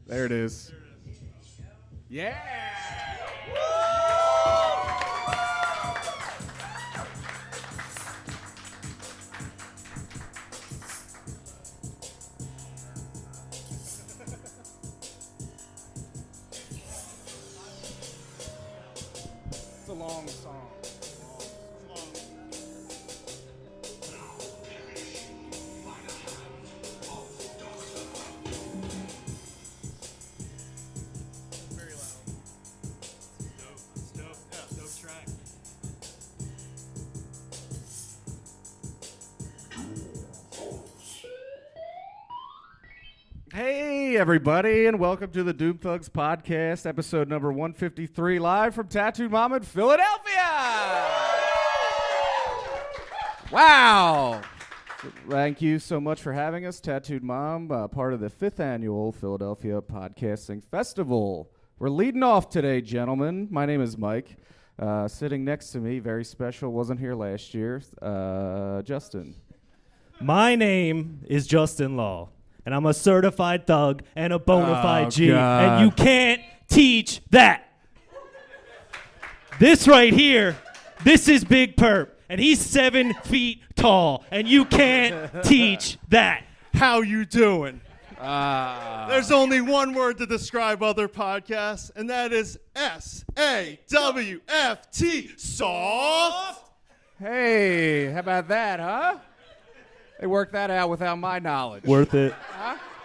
There it is. Yeah! It's a long song. Hey, everybody, and welcome to the Doom Thugs Podcast, episode number 153, live from Tattooed Mom in Philadelphia. Wow. Thank you so much for having us, Tattooed Mom, part of the 5th annual Philadelphia Podcasting Festival. We're leading off today, gentlemen. My name is Mike. Sitting next to me, very special, wasn't here last year, Justin. My name is Justin Law. And I'm a certified thug and a bona fide G. God. And you can't teach that. This right here, this is Big Perp. And he's 7 feet tall. And you can't teach that. How you doing? There's only one word to describe other podcasts, and that is S-A-W-F-T. Soft. Hey, how about that, huh? They worked that out without my knowledge. Worth it.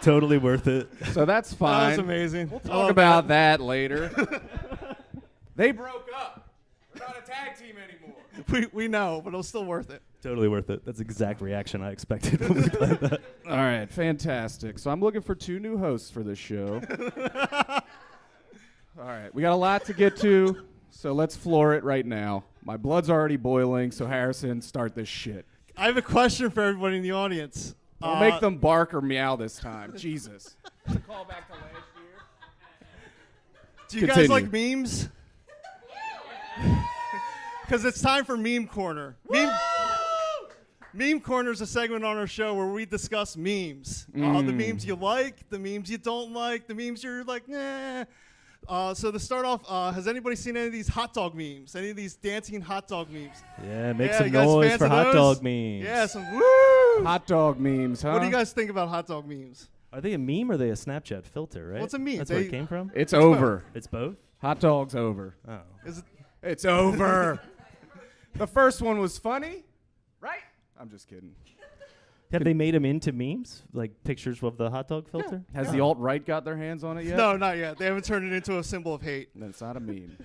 Totally worth it. So that's fine. That was amazing. We'll talk about that later. They broke up. We're not a tag team anymore. We know, but it was still worth it. Totally worth it. That's the exact reaction I expected when we played that. All right, fantastic. So I'm looking for 2 new hosts for this show. All right, we got a lot to get to, so let's floor it right now. My blood's already boiling, so Harrison, start this shit. I have a question for everybody in the audience. I'll make them bark or meow this time. Jesus. It's a call back to last year. Do you guys like memes? Because it's time for Meme Corner. Meme Corner is a segment on our show where we discuss memes. The memes you like, the memes you don't like, the memes you're like, nah. So to start off, has anybody seen any of these hot dog memes? Any of these dancing hot dog memes? Yeah, make some noise for hot dog memes. Yeah, some woo! Hot dog memes, huh? What do you guys think about hot dog memes? Are they a meme or are they a Snapchat filter, right? What's a meme? That's where it came from? It's over. It's both? Hot dog's over. Oh. Is it? It's over. The first one was funny, right? I'm just kidding. Have they made them into memes? Like pictures of the hot dog filter? Has the alt-right got their hands on it yet? No, not yet. They haven't turned it into a symbol of hate. Then it's not a meme.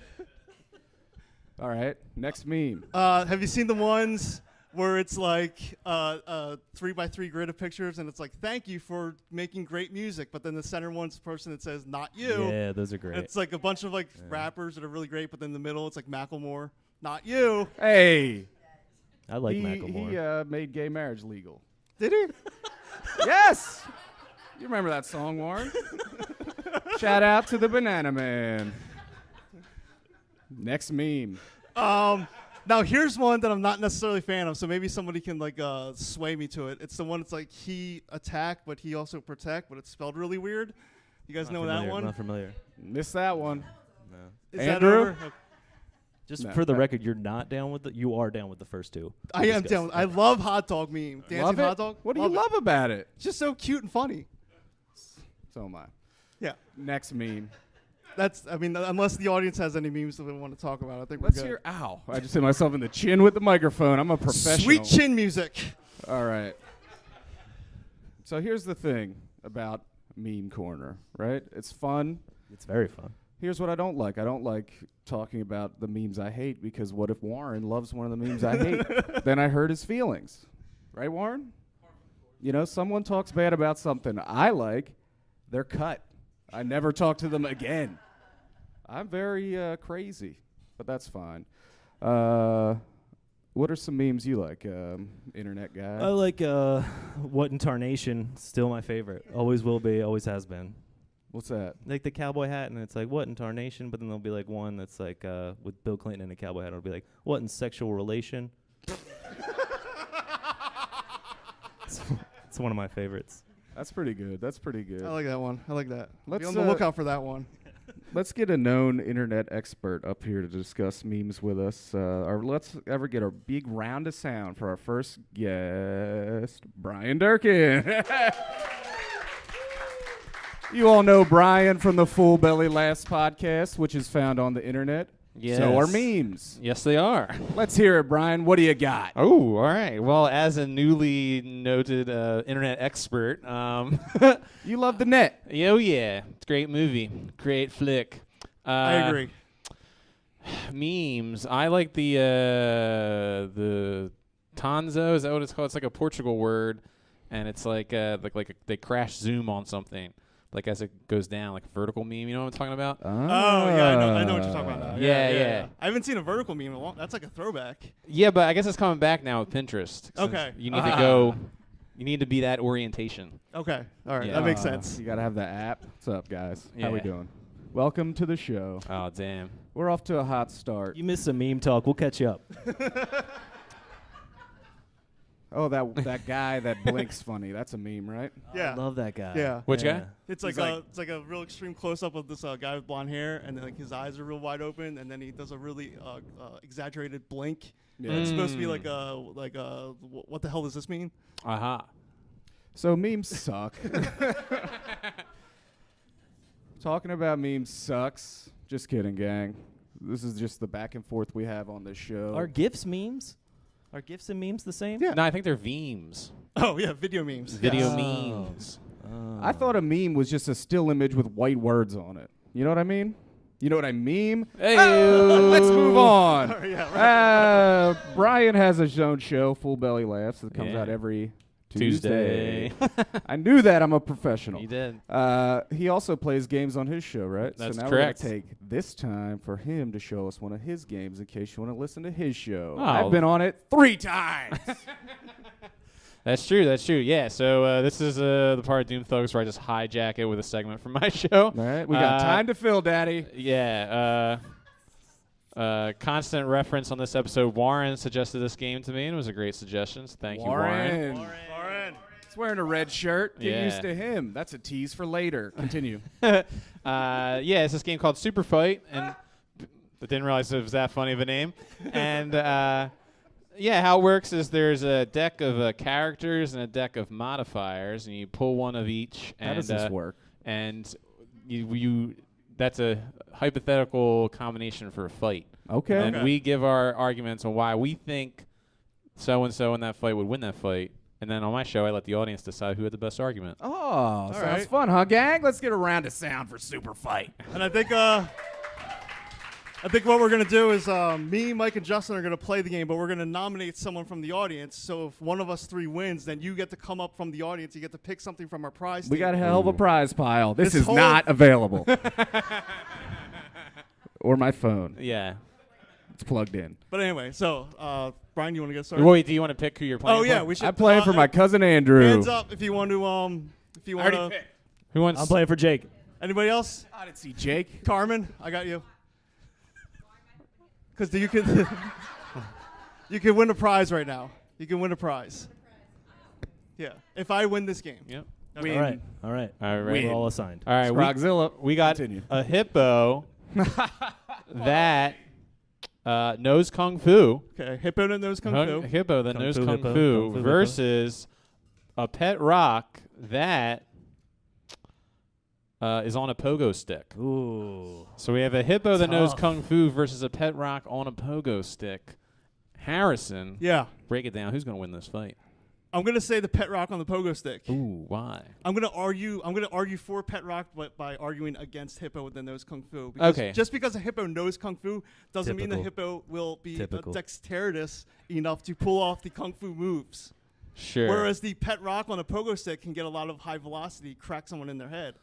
All right, next meme. Have you seen the ones where it's like 3x3 grid of pictures and it's like, thank you for making great music, but then the center one's the person that says, not you. Yeah, those are great. It's like a bunch of like rappers that are really great, but then in the middle it's like Macklemore, not you. Hey. I like Macklemore. He made gay marriage legal. Did he? Yes. You remember that song, Warren? Shout out to the Banana Man. Next meme. Now here's one that I'm not necessarily a fan of, so maybe somebody can like sway me to it. It's the one that's like he attack, but he also protect, but it's spelled really weird. You guys know that one? Not familiar. Missed that one. No. Is Andrew? that over? Okay. Just No, for the no. record, you're not down with you are down with the first two. I am down. I love hot dog meme. Dancing Love it? hot dog. What do you love about it? It's just so cute and funny. So am I. Yeah. Next meme. Unless the audience has any memes that they want to talk about, I think Let's we're good. hear. Ow. I just hit myself in the chin with the microphone. I'm a professional. Sweet chin music. All right. So here's the thing about Meme Corner, right? It's fun. It's very fun. Here's what I don't like. I don't like talking about the memes I hate because what if Warren loves one of the memes I hate? Then I hurt his feelings. Right, Warren? You know, someone talks bad about something I like, they're cut. I never talk to them again. I'm very crazy, but that's fine. What are some memes you like, internet guy? I like What in Tarnation, still my favorite. Always will be, always has been. What's that? Like the cowboy hat, and it's like, what in tarnation? But then there'll be like one that's like with Bill Clinton in a cowboy hat. It'll be like, what in sexual relation? It's one of my favorites. That's pretty good. That's pretty good. I like that one. I like that. Be Let's, on the lookout for that one. Let's get a known internet expert up here to discuss memes with us. Or let's ever get a big round of sound for our first guest, Brian Durkin. You all know Brian from the Full Belly Laughs podcast, which is found on the internet. Yes. So are memes. Yes, they are. Let's hear it, Brian. What do you got? Oh, all right. Well, as a newly noted internet expert, You love the net. yeah, it's a great movie, great flick. I agree. Memes. I like the Tanzo. Is that what it's called? It's like a Portugal word, and it's like they crash zoom on something. Like as it goes down, like a vertical meme. You know what I'm talking about? Oh, yeah, I know what you're talking about now. Yeah. I haven't seen a vertical meme in a long. That's like a throwback. Yeah, but I guess it's coming back now with Pinterest. since Okay. You need to go. You need to be that orientation. Okay. All right. Yeah. That makes sense. You got to have the app. What's up, guys? How we Yeah. doing? Welcome to the show. Oh, damn. We're off to a hot start. You missed some meme talk. We'll catch you up. Oh, that guy that blinks funny. That's a meme, right? Yeah. I love that guy. Yeah. Which guy? It's like a real extreme close up of this guy with blonde hair, and then like his eyes are real wide open, and then he does a really exaggerated blink. Yeah. And it's supposed to be like what the hell does this mean? Aha. So memes suck. Talking about memes sucks. Just kidding, gang. This is just the back and forth we have on this show. Are GIFs memes? Are GIFs and memes the same? Yeah. No, I think they're memes. Oh yeah, video memes. Video Yes. memes. I thought a meme was just a still image with white words on it. You know what I mean? You know what I mean? Hey. Let's move on. Yeah, right. Brian has his own show, Full Belly Laughs. It comes Yeah. out every Tuesday. I knew that. I'm a professional. You did. He also plays games on his show, right? That's so now correct. we're going to take this time for him to show us one of his games in case you want to listen to his show. Oh. I've been on it 3 times. That's true. Yeah. So this is the part of Doom Thugs where I just hijack it with a segment from my show. All right. We got time to fill, Daddy. Yeah. Constant reference on this episode. Warren suggested this game to me, and it was a great suggestion. So thank you, Warren. Warren. He's wearing a red shirt. Get Yeah. used to him. That's a tease for later. Continue. Yeah, it's this game called Super Fight, and I didn't realize it was that funny of a name. And yeah, how it works is there's a deck of characters and a deck of modifiers, and you pull one of each. How and, does this work? And you that's a hypothetical combination for a fight. Okay. And Okay. we give our arguments on why we think so-and-so in that fight would win that fight. And then on my show, I let the audience decide who had the best argument. Oh, sounds right. fun, huh, gang? Let's get a round of sound for Super Fight. And I think what we're gonna do is me, Mike, and Justin are gonna play the game, but we're gonna nominate someone from the audience. So if one of us 3 wins, then you get to come up from the audience. You get to pick something from our prize. We got a table. hell of a prize pile. This This is whole- not available. Or my phone. Yeah. It's plugged in. But anyway, so Brian, you want to get started? Wait, do you want to pick who you're playing Oh yeah, for? we should. I'm playing for my cousin Andrew. Hands up if you want to. If you want to. Who wants? I'm playing for Jake. Anybody else? I didn't see Jake. Carmen, I got you. Because you can you can win a prize right now. You can win a prize. Yeah. If I win this game. Yep. Okay. All right. All right. All right. We're all assigned. All right. Frogzilla. We got Continue. a hippo that knows kung fu. Okay. Hippo that knows kung fu. Hippo that Kung knows fu kung hippo, fu kung fu versus a pet rock that is on a pogo stick. Ooh. So we have a hippo that knows Tough. kung fu versus a pet rock on a pogo stick. Harrison, Yeah. break it down. Who's going to win this fight? I'm gonna say the pet rock on the pogo stick. Ooh, why? I'm gonna argue for pet rock, but by arguing against hippo that knows kung fu. Because Okay. Just because a hippo knows kung fu doesn't mean the Typical. hippo will be Typical. dexterous enough to pull off the kung fu moves. Sure. Whereas the pet rock on a pogo stick can get a lot of high velocity, crack someone in their head.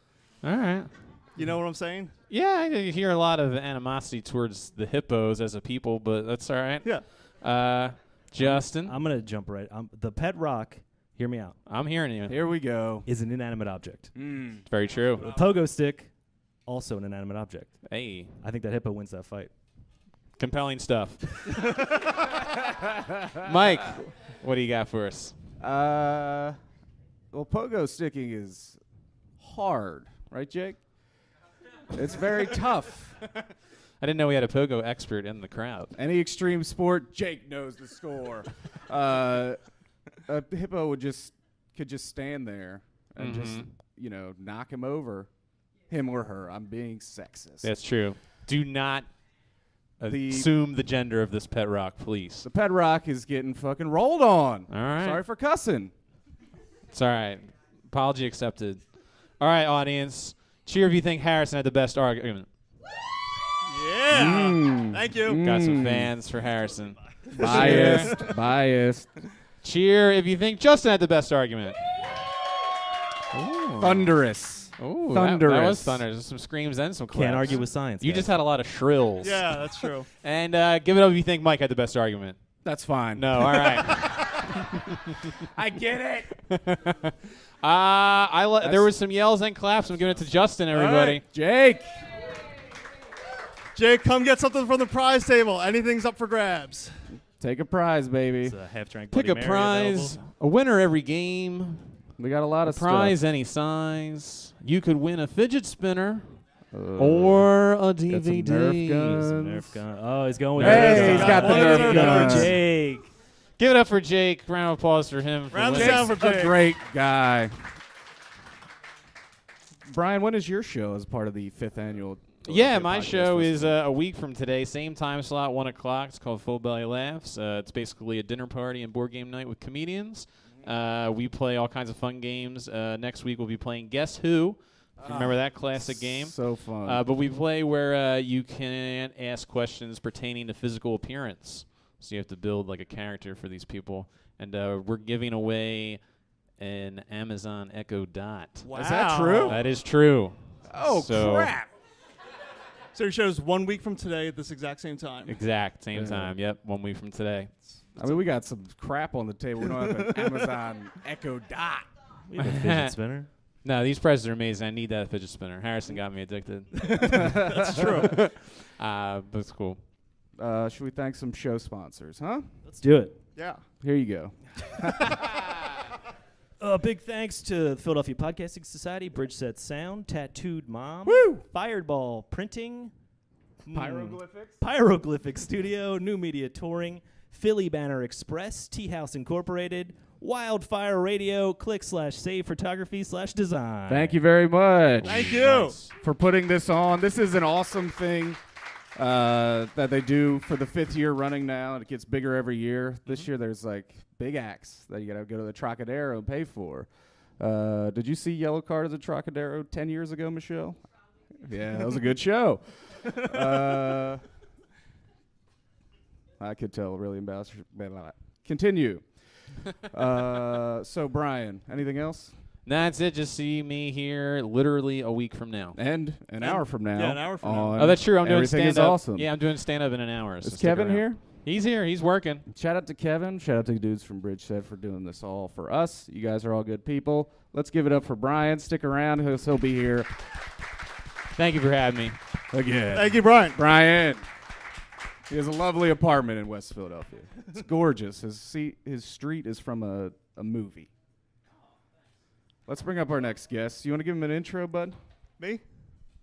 All right. You know what I'm saying? Yeah, I hear a lot of animosity towards the hippos as a people, but that's all right. Yeah. Justin, I'm going to jump right. The pet rock, hear me out, I'm hearing you. Here we go. is an inanimate object. It's very true. The pogo stick, also an inanimate object. Hey, I think that hippo wins that fight. compelling stuff. Mike, what do you got for us? Well, pogo sticking is hard, right, Jake? It's very tough. I didn't know we had a pogo expert in the crowd. Any extreme sport, Jake knows the score. A hippo could just stand there and just knock him over, him or her. I'm being sexist. That's true. Do not assume the gender of this pet rock, please. The pet rock is getting fucking rolled on. All right. Sorry for cussing. It's all right. Apology accepted. All right, audience. Cheer if you think Harrison had the best argument. Yeah. Thank you. Got some fans for Harrison. Biased. Cheer if you think Justin had the best argument. Thunderous. Ooh, Thunderous. That was thunderous. There's some screams and some claps. Can't argue with science. You guys. just had a lot of shrills. Yeah, that's true. And give it up if you think Mike had the best argument. That's fine. No, all right. I get it. There was some yells and claps. I'm giving it to Justin, everybody. Right. Jake. Jake, come get something from the prize table. Anything's up for grabs. Take a prize, baby. It's a half-drink Pick Bloody a Mary prize. available. A winner every game. We got a lot of Prize stuff. any size. You could win a fidget spinner or a got some DVD. Nerf guns. Some Nerf gun. Oh, he's going with Hey, Nerf he's gun. got the One Nerf for guns. Jake. Give it up for Jake. Round of applause for him. For Round of winning. sound for Jake's Jake. a great guy. Brian, when is your show as part of the 5th annual? Yeah, Podcast my show is Festival? a week from today. Same time slot, 1 o'clock. It's called Full Belly Laughs. It's basically a dinner party and board game night with comedians. We play all kinds of fun games. Next week we'll be playing Guess Who. If you remember that classic game? So fun. But we play where you can ask questions pertaining to physical appearance. So you have to build like a character for these people. And we're giving away an Amazon Echo Dot. Wow. Is that true? That is true. Oh, So- crap. So your show's 1 week from today at this exact same time. Same Yeah. time. Yep, 1 week from today. I mean, we got some crap on the table. We don't have an Amazon Echo Dot. We have a fidget spinner. No, these prizes are amazing. I need that fidget spinner. Harrison got me addicted. That's true. But it's cool. Should we thank some show sponsors, huh? Let's do it. Yeah. Here you go. Big thanks to the Philadelphia Podcasting Society, Bridgeset Sound, Tattooed Mom, Woo! Fireball Printing, Pyroglyphics. Pyroglyphics Studio, New Media Touring, Philly Banner Express, Tea House Incorporated, Wildfire Radio, /save photography/design. Thank you very much Thank you. Nice. for putting this on. This is an awesome thing that they do for the 5th year running now, and it gets bigger every year. This year there's like big acts that you got to go to the Trocadero and pay for. Did you see Yellow Card at the Trocadero 10 years ago, Michelle? Yeah, that was a good show. I could tell really embarrassed. Continue. So, Brian, anything else? That's it. Just see me here literally a week from now. And an hour from now. Yeah, an hour from now. on Oh, that's true. I'm doing Everything stand-up. is awesome. Yeah, I'm doing stand-up in an hour. so Is stick Kevin around. here? He's here. He's working. Shout out to Kevin. Shout out to the dudes from Bridgeset for doing this all for us. You guys are all good people. Let's give it up for Brian. Stick around. He'll be here Thank you for having me. again. Thank you, Brian. Brian. He has a lovely apartment in West Philadelphia. It's gorgeous. His street is from a movie. Let's bring up our next guest. You want to give him an intro, bud? Me?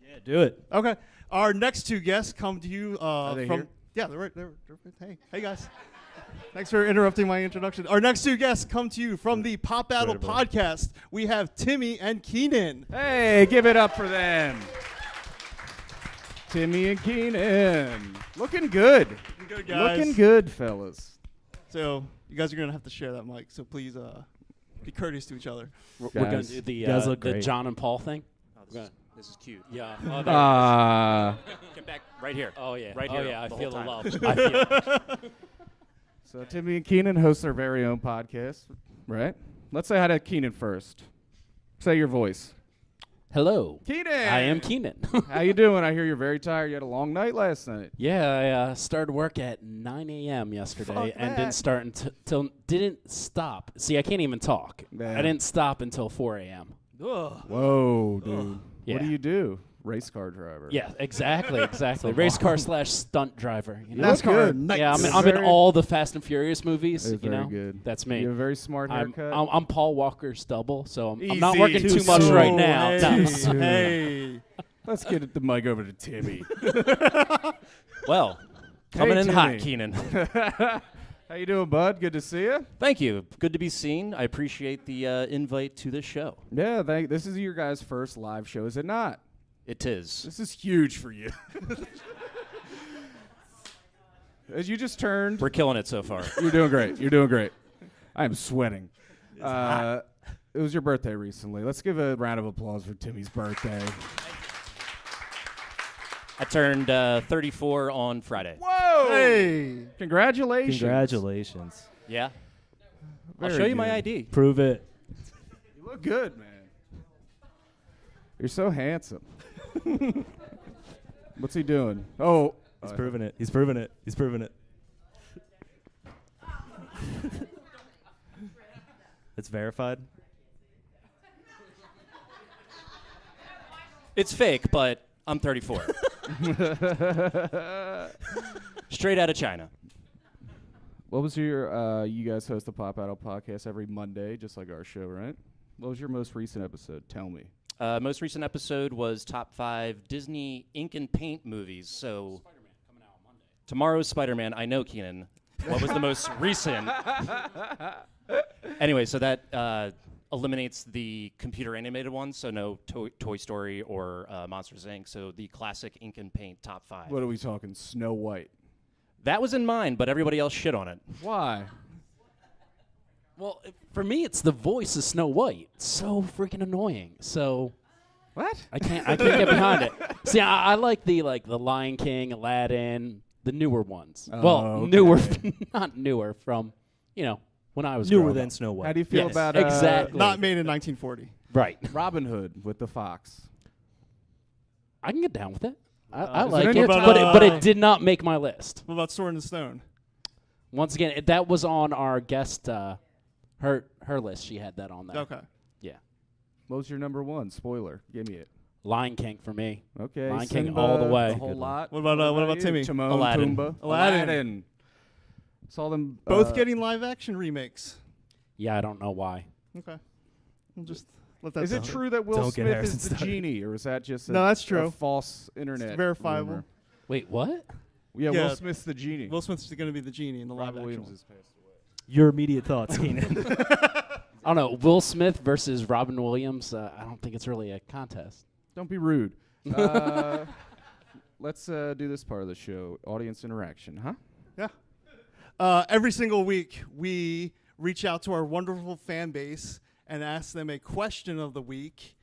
Yeah, do it. Okay. Our next two guests come to you they from. here? Yeah, they're right. Hey guys. Thanks for interrupting my introduction. Our next two guests come to you from the Pop Battle podcast. We have Timmy and Keenan. Hey, give it up for them. Timmy and Keenan. Looking good. Good guys. Looking good, fellas. So you guys are gonna have to share that mic. So please be courteous to each other. We're going to Guys. do the, You guys look the great. John and Paul thing. This is cute. Yeah. Oh, there Get back right here. oh yeah. right oh here yeah. I the feel the whole love. time. I feel it. So Timmy and Keenan host their very own podcast, right? Let's say hi to Keenan first. Say your voice. Hello. Keenan! I am Keenan. How you doing? I hear you're very tired. You had a long night last night. Yeah, I started work at 9 a.m. yesterday Fuck and that. didn't start until didn't stop. See, I can't even talk. Man. I didn't stop until 4 a.m. Ugh. Whoa, dude. Yeah. What do you do? race car driver. Yeah, exactly. Race car / stunt driver. You know? That's good. Nice. Yeah, I'm in all the Fast and Furious movies. It's You very know, good. that's me. You have a very smart haircut. I'm Paul Walker's double, so I'm not Easy. working too much soon. right now. Hey, No. hey. Let's get the mic over to Timmy. Well, coming in hot, Timmy. Keenan. How you doing, bud? Good to see you. Thank you. Good to be seen. I appreciate the invite to this show. Yeah, this is your guys' first live show, is it not? It is. This is huge for you. As you just turned, We're killing it so far. you're doing great. You're doing great. I am sweating. It was your birthday recently. Let's give a round of applause for Timmy's birthday. I turned 34 on Friday. Whoa! Hey. Congratulations. Congratulations. Yeah. I'll Very show you my good. ID. Prove it. You look good, man. You're so handsome. What's he doing? Oh. He's proving it. He's proving it. He's proving it. It's verified. It's fake, but I'm 34. Straight out of China. What was your, you guys host the Pop Idol podcast every Monday, just like our show, right? What was your most recent episode? Tell me. Most recent episode was top 5 Disney ink and paint movies. So tomorrow's Spider-Man. I know, Keenan. What was the most recent? Anyway, so that eliminates the computer animated ones. So no Toy Story or Monsters, Inc. So the classic ink and paint top 5. What are we talking? Snow White. That was in mine, but everybody else shit on it. Why? Well, for me, it's the voice of Snow White. It's so freaking annoying. So What? I can't get behind it. See, I like the Lion King, Aladdin, the newer ones. Oh, well, okay. newer, not newer from when I was Newer growing than up. Snow White. How do you feel Yes, about exactly. Not made in 1940. Right. Robin Hood with the fox? I can get down with it. I is like there it, any but it did not make my list. What about Sword in the Stone? Once again, that was on our guest her list. She had that on there. Okay. Yeah. What was your number one? Spoiler. Give me it. Lion King for me. Okay. Lion King Simba, all the way. The whole lot. What about you? Timmy? Timon, Aladdin. Pumbaa. Aladdin. Saw them Both getting live action remakes. Yeah, I don't know why. Okay. We'll just let that Is it sit. true that Will Don't get Smith Harrison is the started. genie, or is that just No, that's true. a false internet? It's verifiable. rumor? Wait, what? Yeah, Yeah. Will Smith's the genie. Will Smith's going to be the genie in the live Robin action Williams one. has passed away. Your immediate thoughts, Keenan. I don't know. Will Smith versus Robin Williams. I don't think it's really a contest. Don't be rude. Let's do this part of the show. Audience interaction, huh? Yeah. Every single week, we reach out to our wonderful fan base and ask them a question of the week.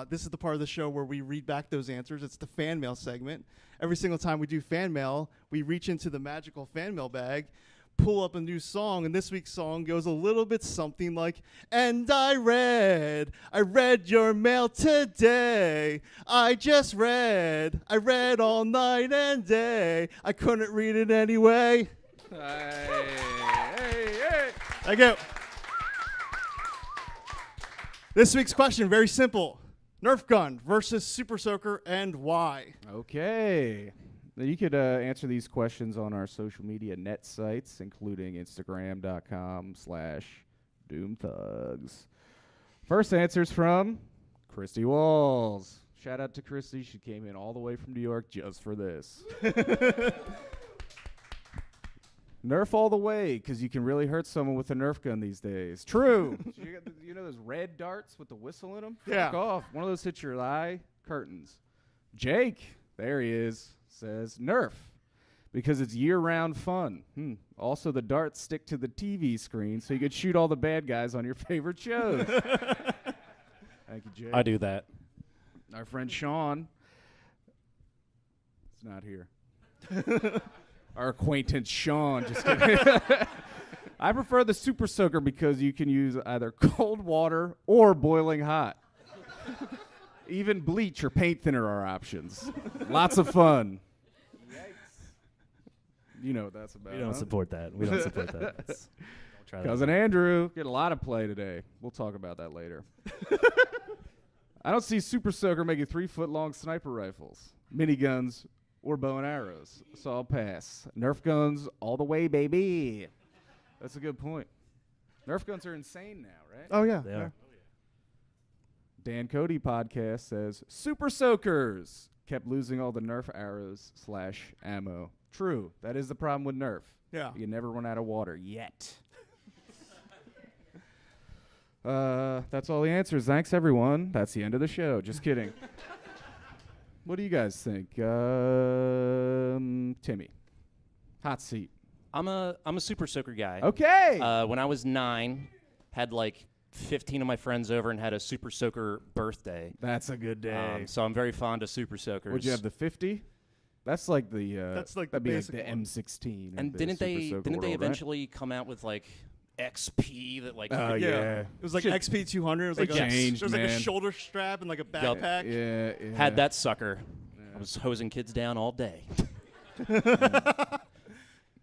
This is the part of the show where we read back those answers. It's the fan mail segment. Every single time we do fan mail, we reach into the magical fan mail bag, pull up a new song, and this week's song goes a little bit something like, and I read your mail today. I read all night and day. I couldn't read it anyway. Hey. Thank you. This week's question, very simple. Nerf gun versus Super Soaker, and why? Okay. Now you could answer these questions on our social media net sites, including Instagram.com/DoomThugs. First answer's from Christy Walls. Shout out to Christy. She came in all the way from New York just for this. Nerf all the way, because you can really hurt someone with a Nerf gun these days. True. You know those red darts with the whistle in them? Yeah. Fuck off. One of those hits your eye. Curtains. Jake, there he is, says Nerf, because it's year-round fun. Also, the darts stick to the TV screen, so you could shoot all the bad guys on your favorite shows. Thank you, Jake. I do that. Our friend Sean is not here. Our acquaintance Sean. Just kidding. I prefer the Super Soaker because you can use either cold water or boiling hot. Even bleach or paint thinner are options. Lots of fun. Yikes. You know what that's about. We don't huh? support that. We don't support that. Don't try that. Cousin Andrew, get a lot of play today. We'll talk about that later. I don't see Super Soaker making 3-foot-long sniper rifles, miniguns, or bow and arrows. So I'll pass. Nerf guns all the way, baby. That's a good point. Nerf guns are insane now, right? Oh yeah. They are. Dan Cody podcast says Super Soakers kept losing all the Nerf arrows / ammo. True. That is the problem with Nerf. Yeah. You never run out of water yet. That's all the answers. Thanks, everyone. That's the end of the show. Just kidding. What do you guys think? Timmy. Hot seat. I'm a Super Soaker guy. Okay. When I was 9, had like 15 of my friends over and had a Super Soaker birthday. That's a good day. So I'm very fond of Super Soakers. Would you have the 50? That's like the. That's like that'd the be basic like the one. M16. And didn't they eventually come out with like XP that like? Oh yeah. It was like Shit. XP 200. It was They like changed, there was like a man. shoulder strap and like a backpack. Yeah. Had that sucker. I was hosing kids down all day.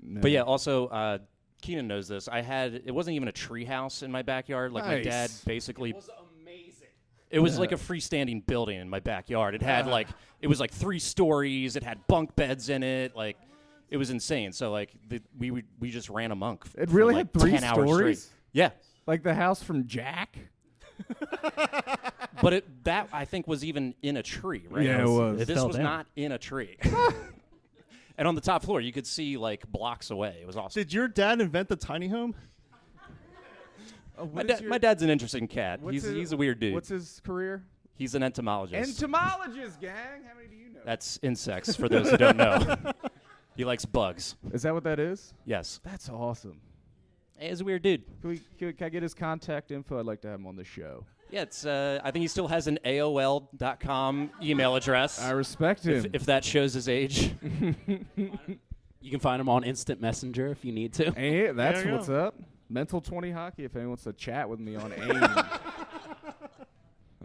No. But yeah, also Keenan knows this. It wasn't even a tree house in my backyard. Like my dad Nice. basically. It was amazing. It was like a freestanding building in my backyard. It had it was like 3 stories. It had bunk beds in it. Like it was insane. So like we just ran amok. It for really like had 3 10 hours stories? straight. Yeah, Like the house from Jack? but that I think was even in a tree, right? Yeah, it was. It This fell was down. not in a tree. And on the top floor, you could see like blocks away. It was awesome. Did your dad invent the tiny home? My dad's an interesting cat. He's a weird dude. What's his career? He's an entomologist. Entomologist, gang. How many do you know? That's insects, for those who don't know. He likes bugs. Is that what that is? Yes. That's awesome. He's a weird dude. Can I get his contact info? I'd like to have him on the show. Yeah, it's. I think he still has an AOL.com email address. I respect him. If that shows his age. You can find him on Instant Messenger if you need to. Hey, that's There you what's up. Mental 20 Hockey, if anyone wants to chat with me on AIM. I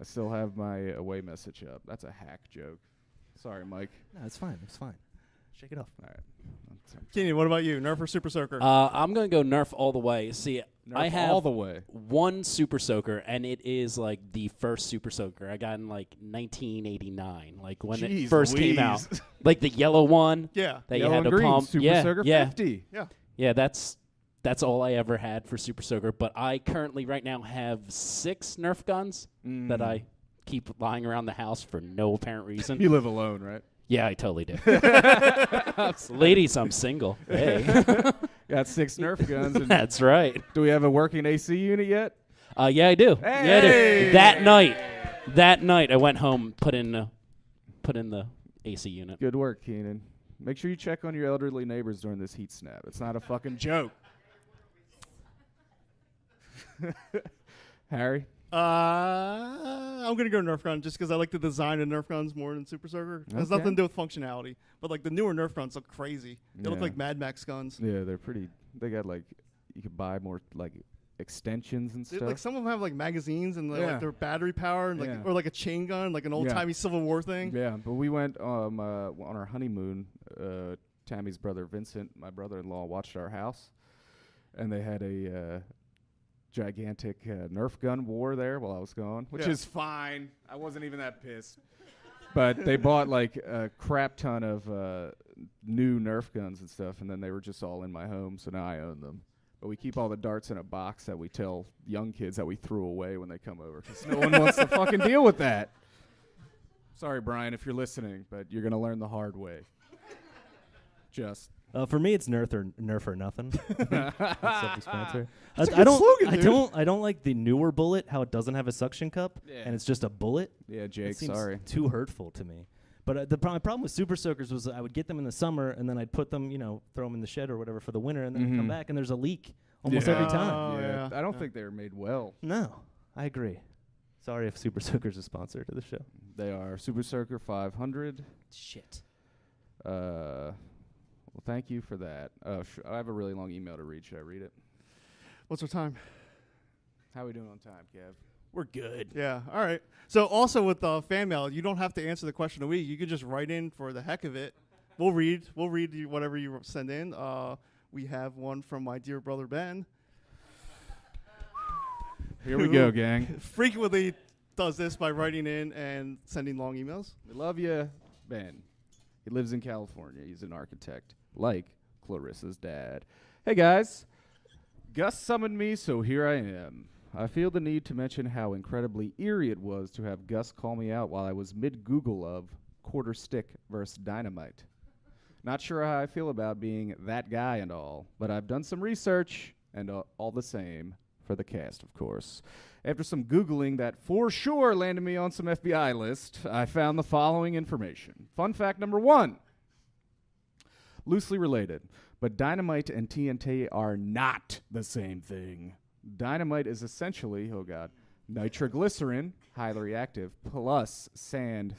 still have my away message up. That's a hack joke. Sorry, Mike. No, it's fine. It's fine. Shake it off. All right. Keenan, what about you? Nerf or Super Soaker? I'm going to go Nerf all the way. See, I Nerf have all the way. one Super Soaker, and it is like the first Super Soaker I got in like 1989, like when Jeez it first came out. Louise. Like the yellow one yeah. that Yellow you had and to green, pump. Super yeah, Soaker yeah, 50. Yeah. yeah. That's all I ever had for Super Soaker. But I currently right now have 6 Nerf guns that I keep lying around the house for no apparent reason. You live alone, right? Yeah, I totally do. Ladies, I'm single. Hey. Got 6 Nerf guns. And That's right. do we have a working AC unit yet? Yeah, I do. Yeah, I Hey! do. That night, I went home, put in the AC unit. Good work, Keenan. Make sure you check on your elderly neighbors during this heat snap. It's not a fucking joke. Harry? I'm gonna go Nerf gun just because I like the design of Nerf guns more than Super Soaker. It has Okay. nothing to do with functionality, but like the newer Nerf guns look crazy. They look Yeah. like Mad Max guns. Yeah, they're pretty. They got like, you could buy more like extensions and stuff. Like some of them have like magazines and Yeah. like their battery power and like Yeah. or like a chain gun, like an old timey Civil War thing. Yeah, but we went on our honeymoon. Tammy's brother Vincent, my brother-in-law, watched our house, and they had a gigantic Nerf gun war there while I was gone, which Yeah. is fine. I wasn't even that pissed. But they bought like a crap ton of new Nerf guns and stuff, and then they were just all in my home, so now I own them. But we keep all the darts in a box that we tell young kids that we threw away when they come over, because no one wants to fucking deal with that. Sorry, Brian, if you're listening, but you're going to learn the hard way. Just. For me, it's Nerf or nothing. Self-explanatory. That's a I good don't. slogan, dude. I don't like the newer bullet. How it doesn't have a suction cup, Yeah. and it's just a bullet. Yeah, It Jake, seems sorry. too hurtful to me. But my problem with Super Soakers was I would get them in the summer, and then I'd put them, throw them in the shed or whatever for the winter, and then I'd come back, and there's a leak almost Yeah. every time. Oh, yeah. I don't think they were made well. No, I agree. Sorry if Super Soakers a sponsor to the show. They are Super Soaker 500. Shit. Well, thank you for that. I have a really long email to read. Should I read it? What's our time? How are we doing on time, Kev? We're good. Yeah. All right. So also with fan mail, you don't have to answer the question a week. You could just write in for the heck of it. We'll read you whatever you send in. We have one from my dear brother Ben. Here we go, gang. Frequently does this by writing in and sending long emails. We love you, Ben. He lives in California. He's an architect, like Clarissa's dad. Hey, guys. Gus summoned me, so here I am. I feel the need to mention how incredibly eerie it was to have Gus call me out while I was mid-Google of quarter stick versus dynamite. Not sure how I feel about being that guy and all, but I've done some research, and all the same, for the cast, of course. After some Googling that for sure landed me on some FBI list, I found the following information. Fun fact number 1. Loosely related, but dynamite and TNT are not the same thing. Dynamite is essentially, nitroglycerin, highly reactive, plus sand/silica,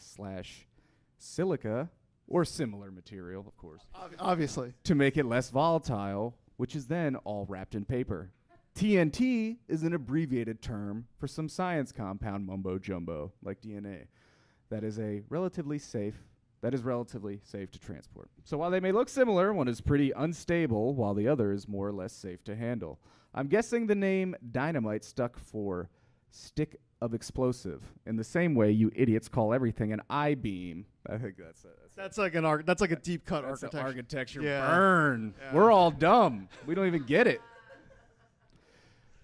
or similar material, of course, Obviously. to make it less volatile, which is then all wrapped in paper. TNT is an abbreviated term for some science compound mumbo-jumbo, like DNA, that is relatively safe to transport. So while they may look similar, one is pretty unstable, while the other is more or less safe to handle. I'm guessing the name dynamite stuck for stick of explosive, in the same way you idiots call everything an I-beam. I think That's like a deep cut that's architecture. an architecture Yeah. burn. Yeah. We're all dumb. We don't even get it.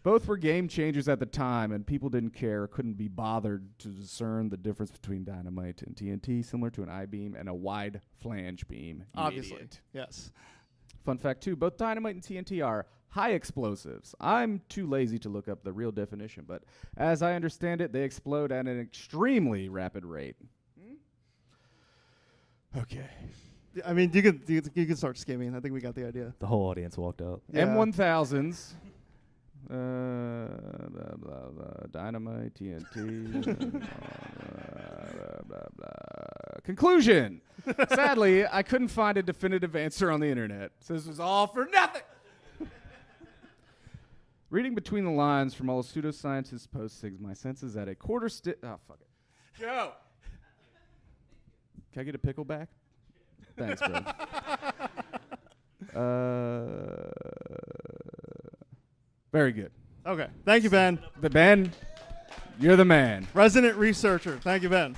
Both were game changers at the time, and people didn't care, couldn't be bothered to discern the difference between dynamite and TNT, similar to an I-beam and a wide flange beam. You Obviously. idiot. Yes. Fun fact, too, both dynamite and TNT are high explosives. I'm too lazy to look up the real definition, but as I understand it, they explode at an extremely rapid rate. Okay. I mean, you can start skimming. I think we got the idea. The whole audience walked out. Yeah. M1000s. Blah, blah, blah, dynamite, TNT. Blah, blah, blah. Conclusion. Sadly, I couldn't find a definitive answer on the internet. So this was all for nothing. Reading between the lines from all the pseudoscientists' postings, my sense is that a quarter stick. Oh, fuck it. Joe! Can I get a pickle back? Thanks, bro. Very good. Okay. Thank you, Ben. Ben, you're the man. Resident researcher. Thank you, Ben.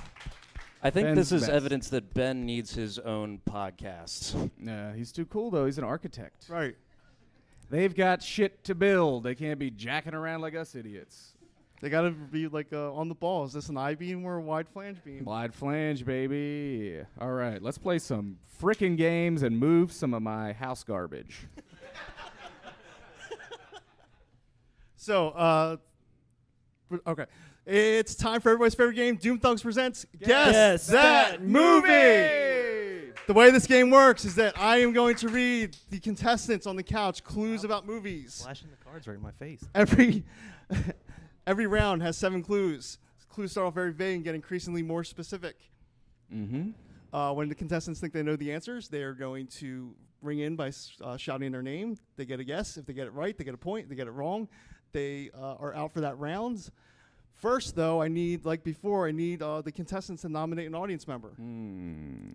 I think Ben's this is best. evidence that Ben needs his own podcast. Nah, he's too cool, though. He's an architect. Right. They've got shit to build. They can't be jacking around like us idiots. They got to be like on the ball. Is this an I-beam or a wide flange beam? Wide flange, baby. All right, let's play some frickin' games and move some of my house garbage. So, okay. It's time for everybody's favorite game, Doom Thunks presents Guess That Movie! The way this game works is that I am going to read the contestants on the couch clues about movies. Flashing the cards right in my face. Every round has 7 clues. Clues start off very vague and get increasingly more specific. Mm-hmm. When the contestants think they know the answers, they are going to ring in by shouting their name. They get a guess. If they get it right, they get a point. If they get it wrong, they are out for that round. First, though, I need the contestants to nominate an audience member.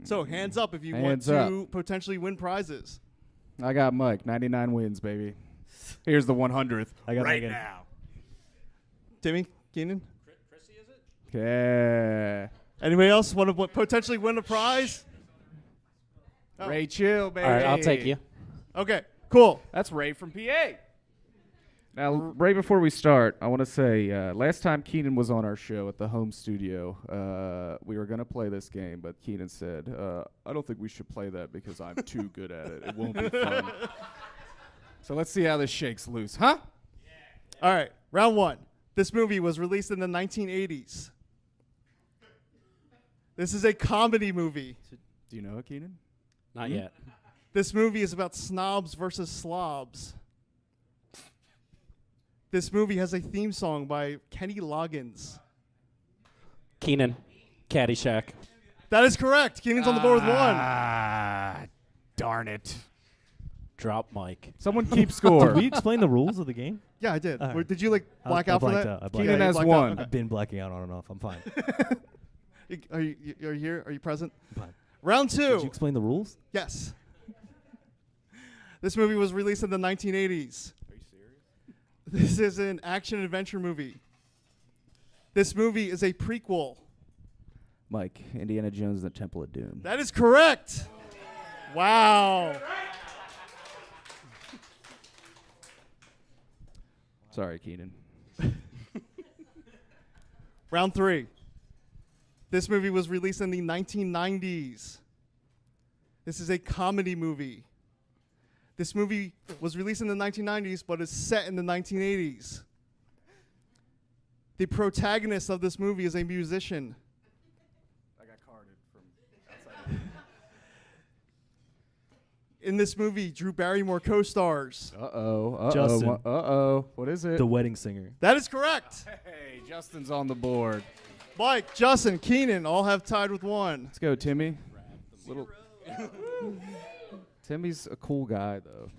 So hands up if you Hands want to potentially win prizes. I got Mike. 99 wins, baby. Here's the 100th. I got right Megan. now. Timmy, Keenan? Chrissy, is it? Okay. Anybody else want to potentially win a prize? Oh. Ray Chill, baby. All right, I'll take you. Okay, cool. That's Ray from PA. Now, right before we start, I want to say, last time Keenan was on our show at the home studio, we were going to play this game, but Keenan said, I don't think we should play that because I'm too good at it. It won't be fun. So let's see how this shakes loose, huh? All right, round 1. This movie was released in the 1980s. This is a comedy movie. Do you know it, Keenan? Not yet. This movie is about snobs versus slobs. This movie has a theme song by Kenny Loggins. Keenan, Caddyshack. That is correct. Keenan's on the board with 1. Ah, darn it. Drop mic. Someone keep score. Did we explain the rules of the game? Yeah, I did. All right. Did you black I out for blacked that? out. I blacked Keenan you has blacked 1. out? I've been blacking out on and off. I'm fine. Are you here? Are you present? I'm fine. Round Did you 2. explain the rules? Yes. This movie was released in the 1980s. Are you serious? This is an action-adventure movie. This movie is a prequel. Mike, Indiana Jones and the Temple of Doom. That is correct. Wow. Sorry, Keenan. Round 3. This movie was released in the 1990s. This is a comedy movie. This movie was released in the 1990s, but is set in the 1980s. The protagonist of this movie is a musician. I got carded from outside. In this movie, Drew Barrymore co-stars. Justin. What is it? The Wedding Singer. That is correct. Hey, Justin's on the board. Mike, Justin, Keenan all have tied with 1. Let's go, Timmy. Little. Timmy's a cool guy, though.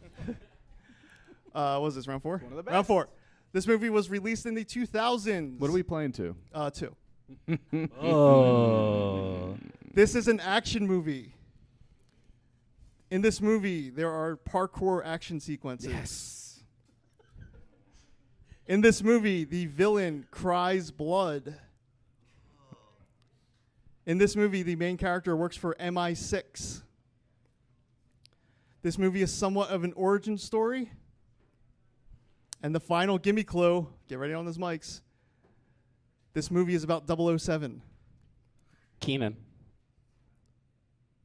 What was this, round 4? One of the best. Round 4. This movie was released in the 2000s. What are we playing to? 2. Oh. This is an action movie. In this movie, there are parkour action sequences. Yes. In this movie, the villain cries blood. In this movie, the main character works for MI6. This movie is somewhat of an origin story. And the final gimme clue, get ready on those mics. This movie is about 007. Keenan.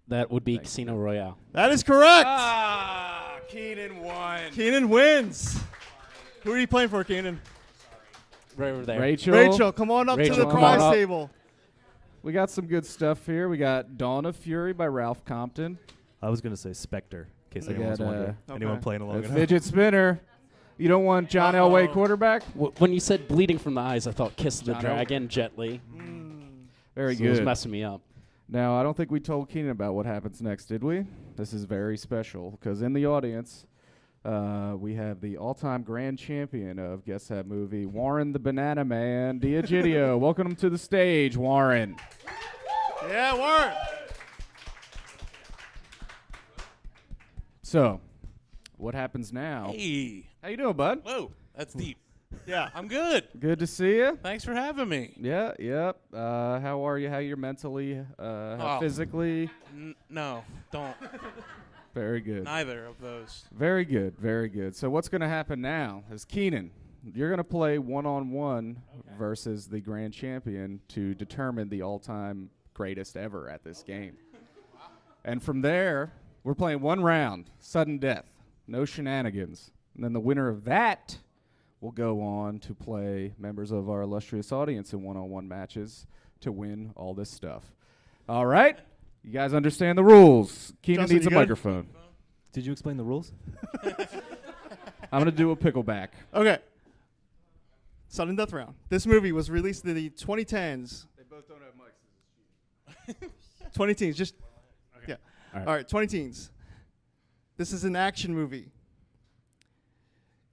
That would be Casino Royale. That is correct. Ah, Keenan won. Keenan wins. Who are you playing for, Keenan? Right over there. Rachel, come on up to Rachel, the come prize on up. table. We got some good stuff here. We got Dawn of Fury by Ralph Compton. I was going to say Spectre, in case We anyone was got, wondering. Anyone okay. playing A along at home? fidget spinner. You don't want John Elway quarterback? When you said bleeding from the eyes, I thought Kiss the John Dragon, Jet Li. Very So it was good. messing me up. Now, I don't think we told Keenan about what happens next, did we? This is very special because in the audience, we have the all-time grand champion of Guess That Movie, Warren the Banana Man Diagidio. Welcome to the stage, Warren. Yeah, Warren. So, what happens now? Hey. How you doing, bud? Whoa, that's deep. Yeah. I'm good. Good to see you. Thanks for having me. Yeah, yep. How are you? How you're mentally, how physically? No, don't. Very good. Neither of those. Very good, very good. So what's going to happen now is Keenan, you're going to play one-on-one versus the grand champion to determine the all-time greatest ever at this game. And from there, we're playing one round, sudden death, no shenanigans. And then the winner of that will go on to play members of our illustrious audience in one-on-one matches to win all this stuff. All right? You guys understand the rules. Keenan Justin, needs a you good? microphone. Did you explain the rules? I'm going to do a pickleback. Okay. Sudden death round. This movie was released in the 2010s. They both don't have mics. 20 teens. Just yeah. All All right, 20 teens. This is an action movie.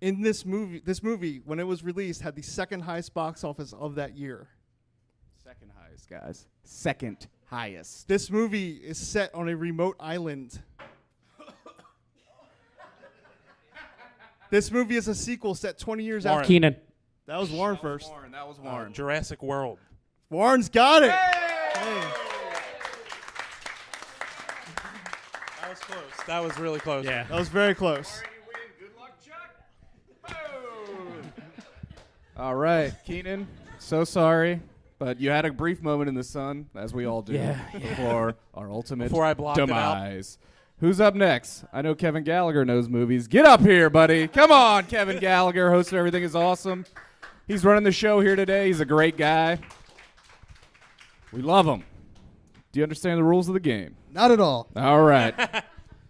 In this movie, when it was released, had the second highest box office of that year. Second highest, guys. Second highest. This movie is set on a remote island. This movie is a sequel set 20 years Warren. after. Keenan. That was Warren first. That was Warren. Jurassic World. Warren's got it. Hey! That was close. That was really close. Yeah. That was very close. Good luck, Chuck. All right, Keenan, so sorry, but you had a brief moment in the sun, as we all do, before our ultimate Before I blocked it out. demise. Who's up next? I know Kevin Gallagher knows movies. Get up here, buddy. Come on, Kevin Gallagher, host of Everything is Awesome. He's running the show here today. He's a great guy. We love him. Do you understand the rules of the game? Not at all. All right.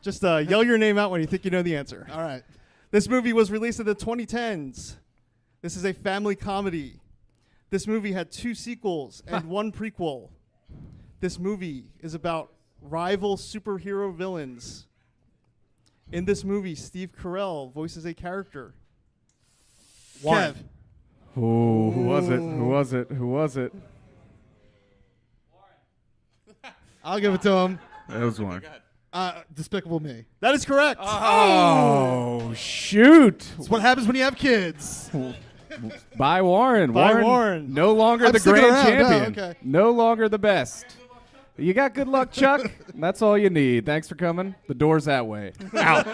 Just yell your name out when you think you know the answer. All right. This movie was released in the 2010s. This is a family comedy. This movie had 2 sequels and 1 prequel. This movie is about rival superhero villains. In this movie, Steve Carell voices a character. Warren. Kev. Ooh, who was it? Who was it? Who was it? I'll give it to him. That was Warren. Despicable Me. That is correct. Oh, shoot. It's what happens when you have kids. By Warren. By Warren. No longer I'm the sticking grand around. No, champion. okay. No longer the best. You got good luck, Chuck. That's all you need. Thanks for coming. The door's that way. Out.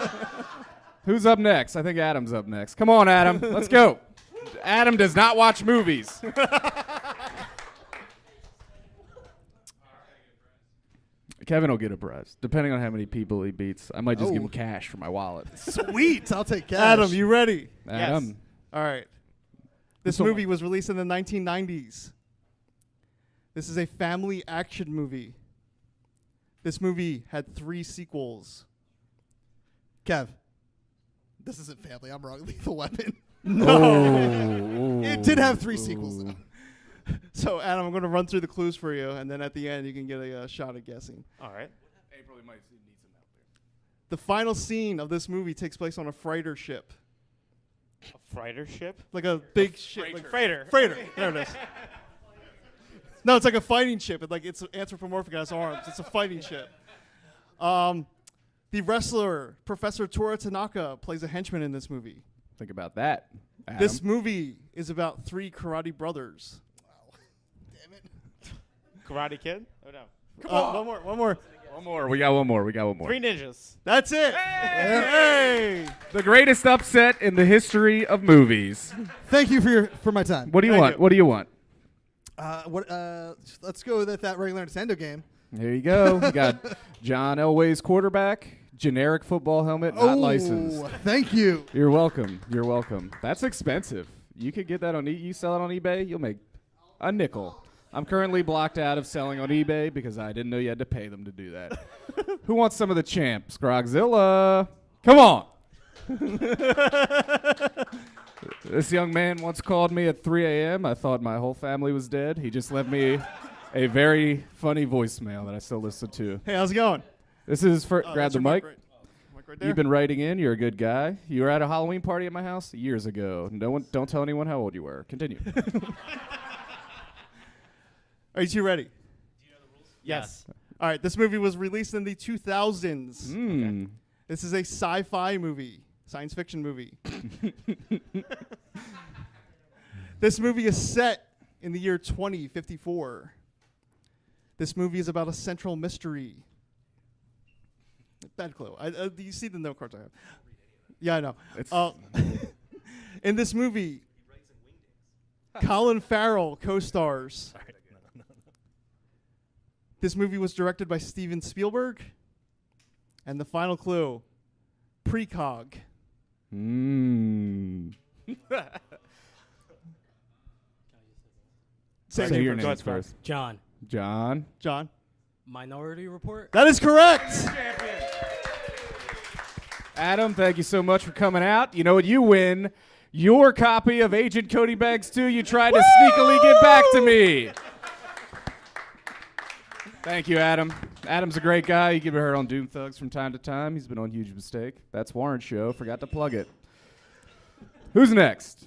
Who's up next? I think Adam's up next. Come on, Adam. Let's go. Adam does not watch movies. Kevin will get a prize, depending on how many people he beats. I might just give him cash for my wallet. Sweet. I'll take cash. Adam, you ready? Adam. All right. This movie was released in the 1990s. This is a family action movie. This movie had 3 sequels. Kev. This isn't family. I'm wrong. Lethal Weapon. No. It did have 3 sequels, though. So, Adam, I'm going to run through the clues for you, and then at the end, you can get a shot at guessing. All right. April, might need some help there. The final scene of this movie takes place on a freighter ship. A freighter ship? Like a big ship. Like Freighter. Freighter. There it is. No, it's like a fighting ship. It's anthropomorphic, it has arms. It's a fighting ship. The wrestler, Professor Tora Tanaka, plays a henchman in this movie. Think about that, Adam. This movie is about 3 karate brothers. Karate Kid? Oh, no. Come on. One more. One more. We got one more. 3 Ninjas. That's it. Hey! The greatest upset in the history of movies. Thank you for my time. What do you Thank want? you. What do you want? Let's go with that regular Nintendo game. Here you go. You got John Elway's quarterback, generic football helmet, not licensed. Thank you. You're welcome. You're welcome. That's expensive. You could get that on you sell it on eBay, you'll make a nickel. I'm currently blocked out of selling on eBay because I didn't know you had to pay them to do that. Who wants some of the champ? Scrogzilla. Come on. This young man once called me at 3 a.m. I thought my whole family was dead. He just left me a very funny voicemail that I still listen to. Hey, how's it going? This is for grab That's the your mic. Right there. You've been writing in. You're a good guy. You were at a Halloween party at my house years ago. Don't tell anyone how old you were. Continue. Are you 2 ready? Do you know the rules? Yes. All right. This movie was released in the 2000s. Hmm. This is a sci-fi movie, science fiction movie. This movie is set in the year 2054. This movie is about a central mystery. Bad clue. Do you see the note cards I have? Yeah, I know. In this movie, Colin Farrell co-stars. This movie was directed by Steven Spielberg. And the final clue, precog. Say your names Scott. first. John. John. Minority Report. That is correct. Adam, thank you so much for coming out. You know what? You win your copy of Agent Cody Banks 2. You tried to sneakily get back to me. Thank you, Adam. Adam's a great guy. You can be heard on Doom Thugs from time to time. He's been on Huge Mistake. That's Warren's show. Forgot to plug it. Who's next?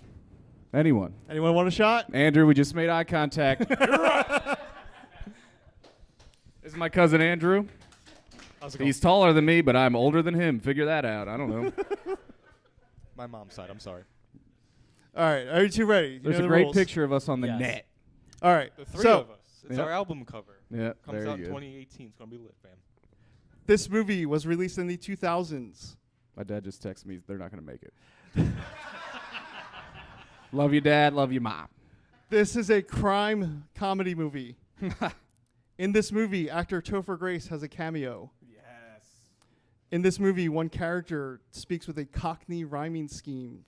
Anyone? Anyone want a shot? Andrew, we just made eye contact. This is my cousin Andrew. How's it going? He's taller than me, but I'm older than him. Figure that out. I don't know. My mom's side. I'm sorry. All right. Are you 2 ready? You There's know a the great rules. picture of us on the Yes. net. All right. The 3 So of us. It's Yep. our album cover. Yeah, Comes there out you in go. 2018. It's gonna be lit, fam. this movie was released in the 2000s. My dad just texted me. They're not going to make it. Love you, Dad. Love you, Mom. This is a crime comedy movie. In this movie, actor Topher Grace has a cameo. Yes. In this movie, one character speaks with a Cockney rhyming scheme,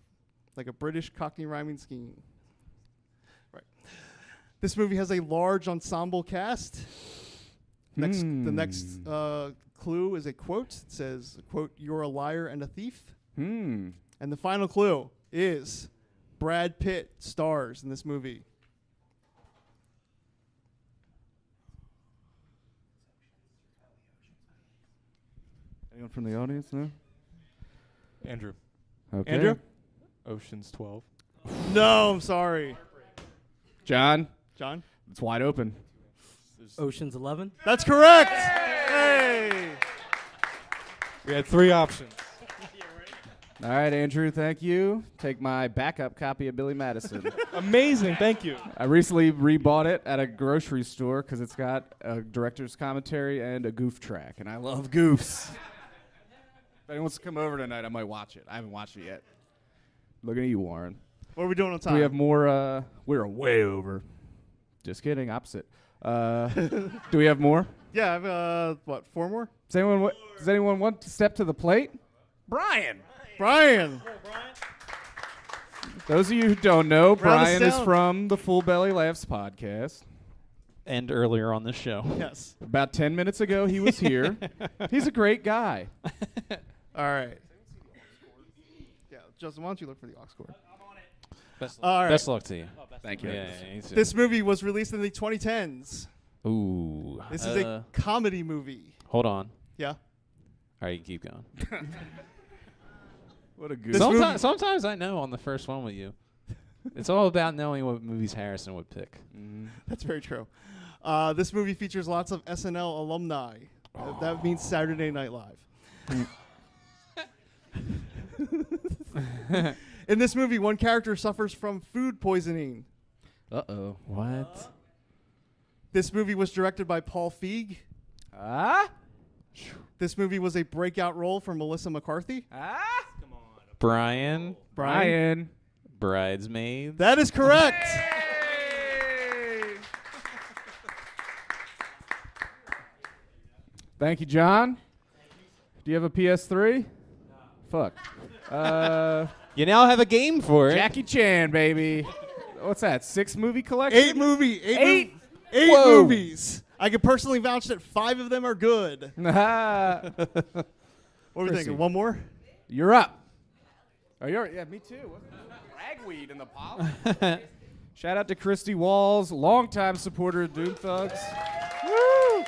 like a British Cockney rhyming scheme. Right. This movie has a large ensemble cast. The next clue is a quote. It says, quote, "You're a liar and a thief." And the final clue is Brad Pitt stars in this movie. Anyone from the audience? No? Andrew. Okay. Andrew? Ocean's 12. No, I'm sorry. John, John? it's wide open. Ocean's 11. That's correct. Hey. We had 3 options. All right, Andrew, thank you. Take my backup copy of Billy Madison. Amazing, thank you. I recently rebought it at a grocery store because it's got a director's commentary and a goof track, and I love goofs. If anyone wants to come over tonight, I might watch it. I haven't watched it yet. Looking at you, Warren. What are we doing on time? Do we have more? We're way over. Just kidding, opposite. Do we have more? Yeah, I have, 4 more? Does anyone want to step to the plate? Brian! Those of you who don't know, Brian is from the Full Belly Laughs podcast. And earlier on this show. Yes. About 10 minutes ago, he was here. He's a great guy. All right. Yeah, Justin, why don't you look for the aux cord? Best luck to you. Thank you. Yeah, This movie was released in the 2010s. Ooh. This is a comedy movie. Hold on. Yeah. All right, you keep going. What a good. Sometimes I know on the first one with you. It's all about knowing what movies Harrison would pick. That's very true. This movie features lots of SNL alumni. That means Saturday Night Live. In this movie, one character suffers from food poisoning. Uh-oh. What? This movie was directed by Paul Feig. This movie was a breakout role for Melissa McCarthy. Brian. Bridesmaids. That is correct. Thank you, John. Do you have a PS3? Fuck. You now have a game for it. Jackie Chan, baby. What's that? 6 movie collection? 8 Whoa. movies. I can personally vouch that 5 of them are good. What are we thinking? One more? You're up. Oh, yeah, me too. Ragweed in the pop. Shout out to Christy Walls, longtime supporter of Doom Thugs. Woo!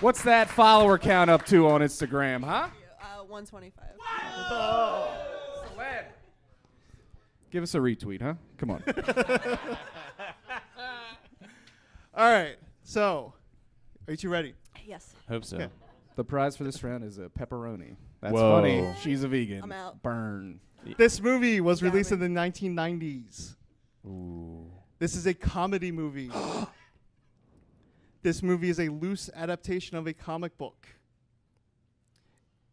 What's that follower count up to on Instagram, huh? 125. Give us a retweet, huh? Come on. All right. So, are you two ready? Yes. Hope so. Okay. The prize for this round is a pepperoni. That's Whoa. funny. She's a vegan. I'm out. Burn. This movie was released in the 1990s. Ooh. This is a comedy movie. This movie is a loose adaptation of a comic book.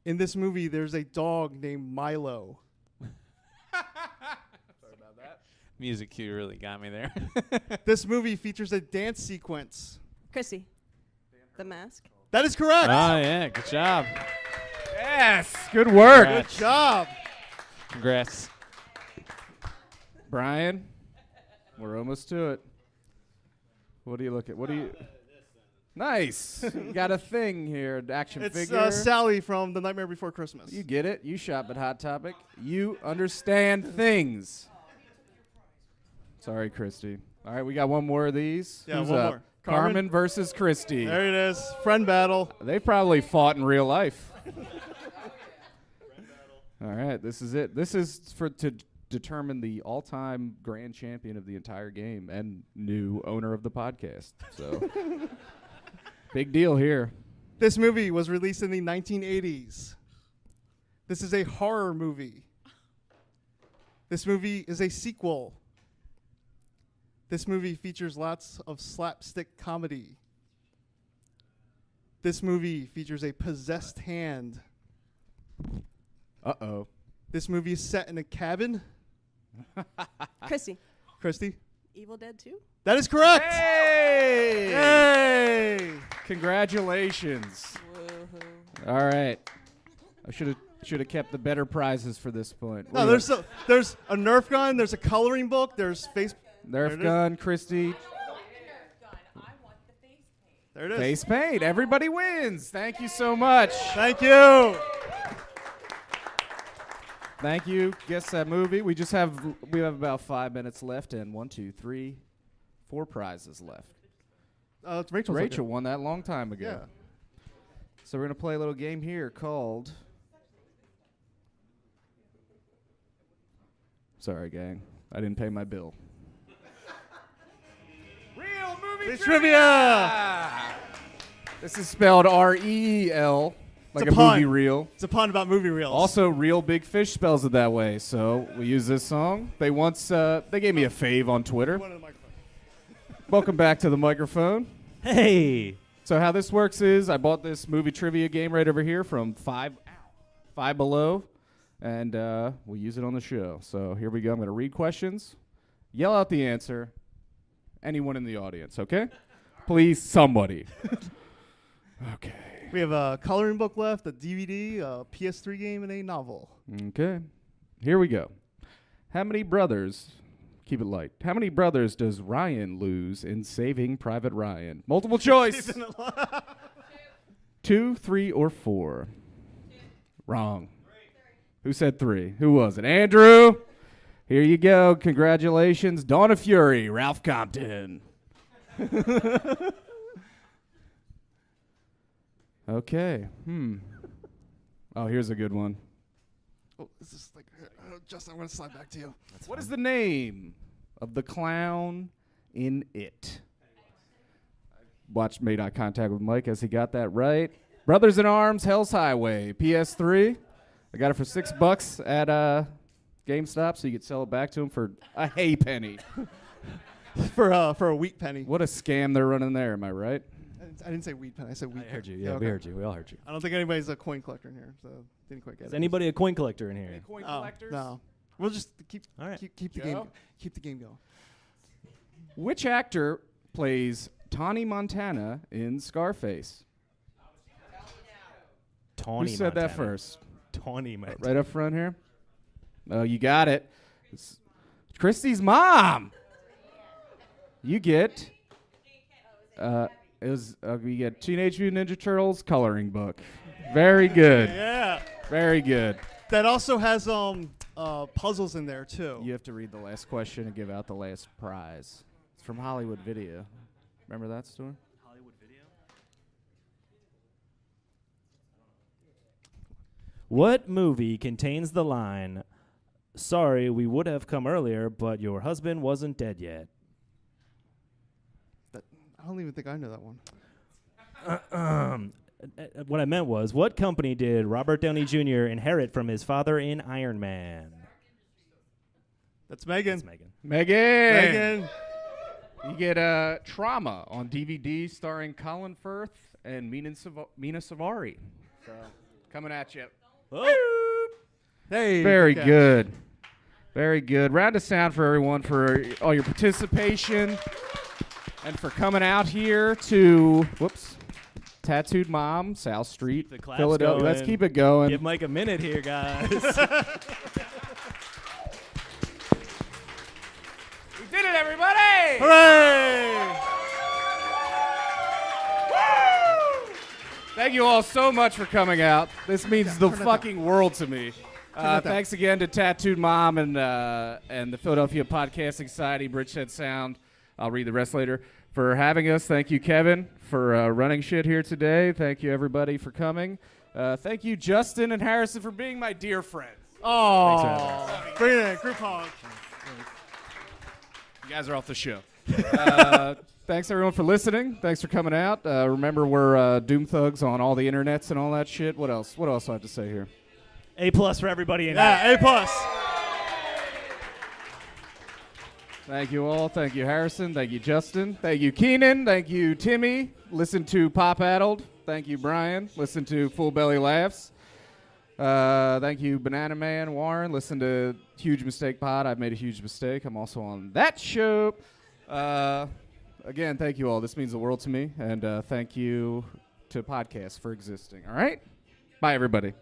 In this movie, there's a dog named Milo. Sorry about that. Music cue really got me there. This movie features a dance sequence. Chrissy. The Mask. That is correct. Oh, yeah. Good job. Yes. Good work. Good job. Congrats. Brian, we're almost to it. What do you look at? What do you... Nice. You got a thing here, action figure. It's Sally from The Nightmare Before Christmas. You get it. You shop at Hot Topic. You understand things. Sorry, Christy. All right, we got one more of these. Yeah, Who's one up? more. Carmen versus Christy. There it is. Friend battle. They probably fought in real life. All right, this is it. This is to determine the all-time grand champion of the entire game and new owner of the podcast. So, big deal here. This movie was released in the 1980s. This is a horror movie. This movie is a sequel. This movie features lots of slapstick comedy. This movie features a possessed hand. Uh-oh. This movie is set in a cabin. Chrissy. Christy? Evil Dead 2? That is correct. Hey! Hey! Congratulations. Woohoo. All right. I should have kept the better prizes for this point. No, there's a Nerf gun, there's a coloring book, there's face... Nerf gun, Christy. There it is. Face paint. Everybody wins. Thank you so much. Thank you. Thank you. Guess that movie. We have about 5 minutes left and 1, 2, 3, 4 prizes left. It's Rachel. Rachel won that long time ago. Yeah. So we're gonna play a little game here called. Sorry, gang. I didn't pay my bill. Real movie Trivia. This is spelled R-E-E-L, like a a pun. movie reel. It's a pun about movie reels. Also, Real Big Fish spells it that way, so we use this song. They once they gave me a fave on Twitter. Welcome back to the microphone. Hey. So how this works is I bought this movie trivia game right over here from Five Below, and we'll use it on the show. So here we go. I'm going to read questions, yell out the answer. Anyone in the audience, okay? Please, somebody. Okay. We have a coloring book left, a DVD, a PS3 game, and a novel. Okay. Here we go. How many brothers, keep it light, how many brothers does Ryan lose in Saving Private Ryan? Multiple choice. 2, 3, or 4? Wrong. Who said 3? Who was it? Andrew? Here you go. Congratulations. Dawn of Fury, Ralph Compton. Okay. Oh, here's a good one. Oh, this is like, Justin, I'm going to slide back to you. What is the name of the clown in It? Made eye contact with Mike as he got that right. Brothers in Arms, Hell's Highway, PS3. I got it for $6 at GameStop, so you could sell it back to him for a hay penny. for a wheat penny. What a scam they're running there, am I right? I didn't say wheat penny. I said wheat. I heard you. penny. Yeah, Okay. we heard you. We all heard you. I don't think anybody's a coin collector in here, so didn't quite get it. Is anybody a coin collector in here? Coin Oh, collectors? no. We'll just keep All right. keep the game keep the game going. Which actor plays Tawny Montana in Scarface? Tawny Who said that Montana. first? Tawny Montana. Right up front here. Oh, you got it. It's Christy's mom. You get. We get Teenage Mutant Ninja Turtles coloring book. Very good. Yeah. Very good. That also has puzzles in there too. You have to read the last question and give out the last prize. It's from Hollywood Video. Remember that story? Hollywood Video? What movie contains the line, "Sorry, we would have come earlier, but your husband wasn't dead yet"? I don't even think I know that one. What I meant was, what company did Robert Downey Jr. inherit from his father in Iron Man? That's Megan. That's Megan. Megan. You get Trauma on DVD starring Colin Firth and Mina Savari. So, coming at you. Hey. Very catch. good. Very good. Round of sound for everyone for all your participation and for coming out here to, Tattooed Mom, South Street, the claps Philadelphia. going. Let's keep it going. Give Mike a minute here, guys. We did it, everybody! Hooray! Woo! Thank you all so much for coming out. This means the fucking world to me. Thanks again to Tattooed Mom and the Philadelphia Podcasting Society, Bridgeset Sound. I'll read the rest later. For having us. Thank you, Kevin, for running shit here today. Thank you, everybody, for coming. Thank you, Justin and Harrison, for being my dear friends. Oh, bring it in, group hug. You guys are off the show. Thanks, everyone, for listening. Thanks for coming out. Remember, we're Doom Thugs on all the internets and all that shit. What else? What else do I have to say here? A+ for everybody in here. Yeah, A+. Thank you all. Thank you, Harrison. Thank you, Justin. Thank you, Keenan. Thank you, Timmy. Listen to Pop Addled. Thank you, Brian. Listen to Full Belly Laughs. Thank you, Banana Man, Warren. Listen to Huge Mistake Pod. I've made a huge mistake. I'm also on that show. Again, thank you all. This means the world to me. And thank you to podcasts for existing. All right? Bye, everybody.